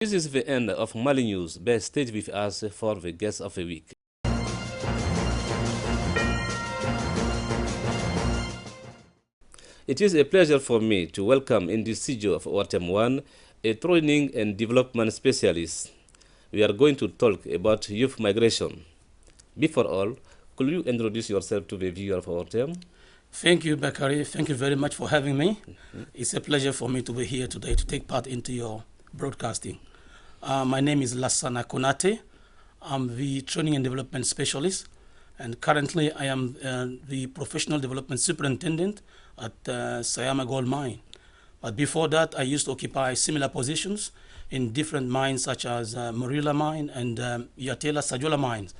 This is the end of Mali News. Bear stay with us for the guest of the week. It is a pleasure for me to welcome in the studio of ORTEM 1 a training and development specialist. We are going to talk about youth migration. Before all, could you introduce yourself to the viewer of ORTEM? Thank you, Bakari. Thank you very much for having me. It's a pleasure for me to be here today to take part into your broadcasting. My name is Lassana Konate. I'm the Training and Development Specialist, and currently I am the Professional Development Superintendent at Sayama Gold Mine. But before that, I used to occupy similar positions in different mines such as Morila Mine and Yatela Sajola Mines.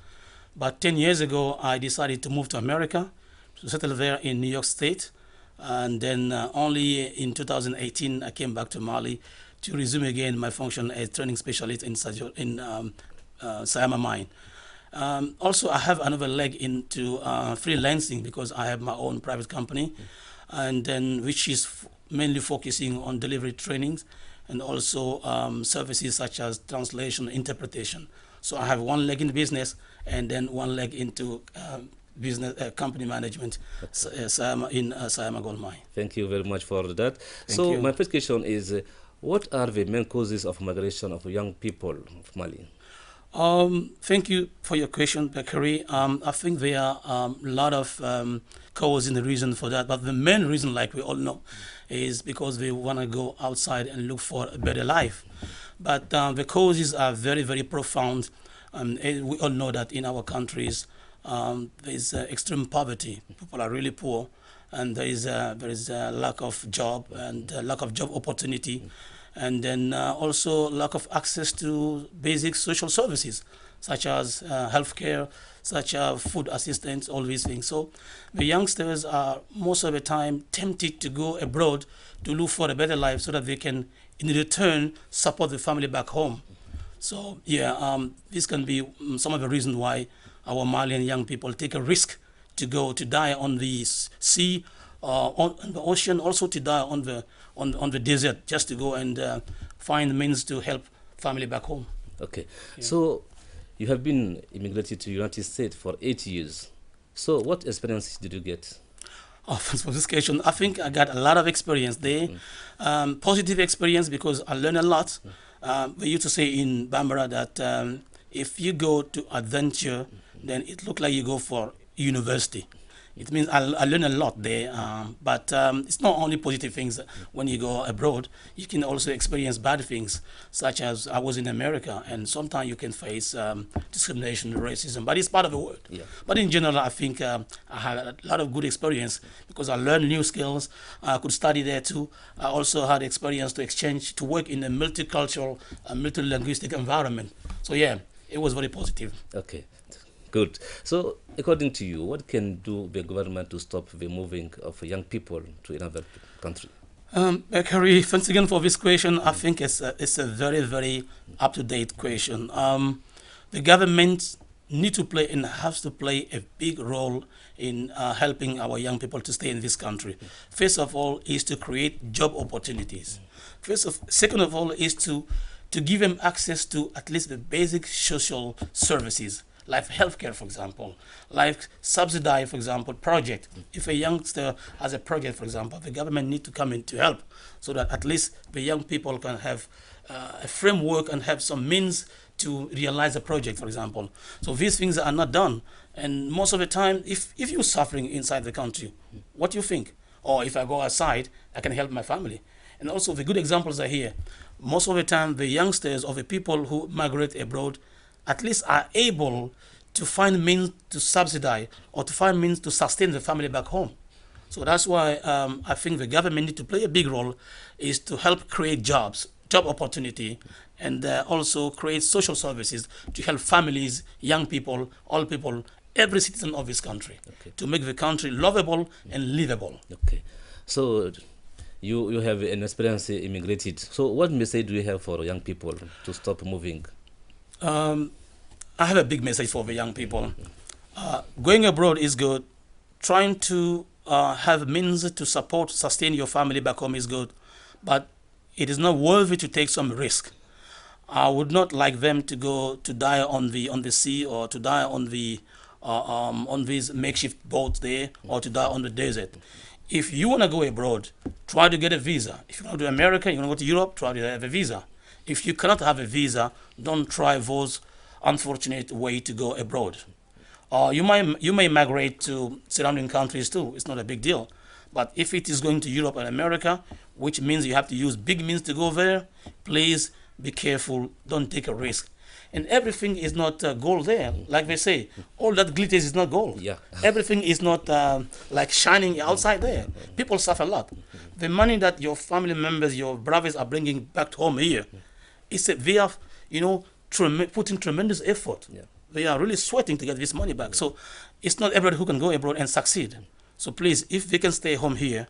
But 10 years ago, I decided to move to America, to settle there in New York State. And then only in 2018, I came back to Mali to resume again my function as training specialist in Sayama Mine. Also, I have another leg into freelancing because I have my own private company, and then which is mainly focusing on delivery trainings and also services such as translation, interpretation. So I have one leg in business and then one leg into business company management in Sayama Gold Mine. Thank you very much for that. Thank you. My first question is, what are the main causes of migration of young people of Mali? Thank you for your question, Bakari. I think there are a lot of causes and the reason for that, but the main reason, like we all know, is because they want to go outside and look for a better life. But the causes are very, very profound. We all know that in our countries, there is extreme poverty. People are really poor, and there is a lack of job and lack of job opportunity, and then also lack of access to basic social services such as healthcare, such as food assistance, all these things. So the youngsters are most of the time tempted to go abroad to look for a better life so that they can, in return, support the family back home. So yeah, this can be some of the reasons why our Malian young people take a risk to go to die on the sea, on the ocean, also to die on the desert, just to go and find means to help family back home. Okay, Yeah. so you have been immigrated to United States for 8 years. So what experiences did you get? Oh, thanks for this question. I think I got a lot of experience there. Positive experience because I learned a lot. We used to say in Bambara that if you go to adventure, then it looks like you go for university. It means I learned a lot there, but it's not only positive things when you go abroad. You can also experience bad things, such as I was in America, and sometimes you can face discrimination, racism, but it's part of the world. Yeah. But in general, I think I had a lot of good experience because I learned new skills. I could study there too. I also had experience to exchange, to work in a multicultural, multilinguistic environment. So yeah, it was very positive. Okay, good. So according to you, what can do the government to stop the moving of young people to another country? Harry, thanks again for this question. I think it's a very, very up-to-date question. The government need to play and has to play a big role in helping our young people to stay in this country. First of all is to create job opportunities. Second of all is to give them access to at least the basic social services, like healthcare, for example, like subsidize, for example, project. If a youngster has a project, for example, the government need to come in to help so that at least the young people can have a framework and have some means to realize a project, for example. So these things are not done. And most of the time, if you're suffering inside the country, what do you think? Or if I go outside, I can help my family. And also the good examples are here. Most of the time, the youngsters or the people who migrate abroad at least are able to find means to subsidize or to find means to sustain the family back home. So that's why I think the government need to play a big role is to help create jobs, job opportunity, and also create social services to help families, young people, all people, every citizen of this country, Okay. to make the country lovable and livable. Okay, so you have an experience immigrated. So what message do you have for young people to stop moving? I have a big message for the young people. Going abroad is good. Trying to have means to support, sustain your family back home is good. But it is not worthy to take some risk. I would not like them to go to die on the sea, or to die on these makeshift boats there, or to die on the desert. If you want to go abroad, try to get a visa. If you want to go to America, you want to go to Europe, try to have a visa. If you cannot have a visa, don't try those unfortunate way to go abroad. You may migrate to surrounding countries too. It's not a big deal. But if it is going to Europe and America, which means you have to use big means to go there, please be careful. Don't take a risk. And everything is not gold there. Like they say, all that glitters is not gold. Yeah. Everything is not like shining outside there. People suffer a lot. The money that your family members, your brothers are bringing back home here, they are, putting tremendous effort. Yeah. They are really sweating to get this money back. So it's not everybody who can go abroad and succeed. So please, if they can stay home here,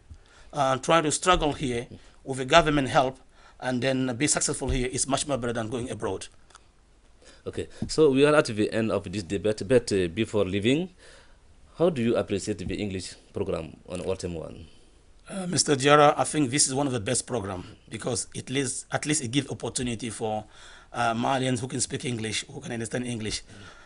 try to struggle here with the government help, and then be successful here, is much more better than going abroad. Okay, so we are at the end of this debate, but before leaving, how do you appreciate the English program on Autumn 1? Mr. Jara, I think this is one of the best programs, because at least it gives opportunity for Malians who can speak English, who can understand English,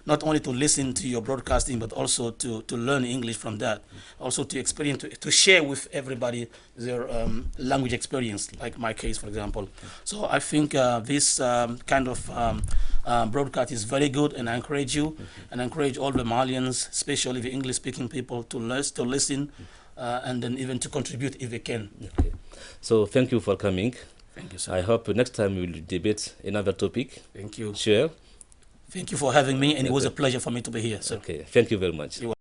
not only to listen to your broadcasting, but also to learn English from that, also to experience, to share with everybody their language experience, like my case, for example. So I think this kind of broadcast is very good, and I encourage you, and I encourage all the Malians, especially the English-speaking people, to listen, and then even to contribute if they can. Okay. So thank you for coming. Thank you, sir. I hope next time we will debate another topic. Thank you. Sure. Thank you for having me, and it was a pleasure for me to be here, sir. Okay. Thank you very much. You're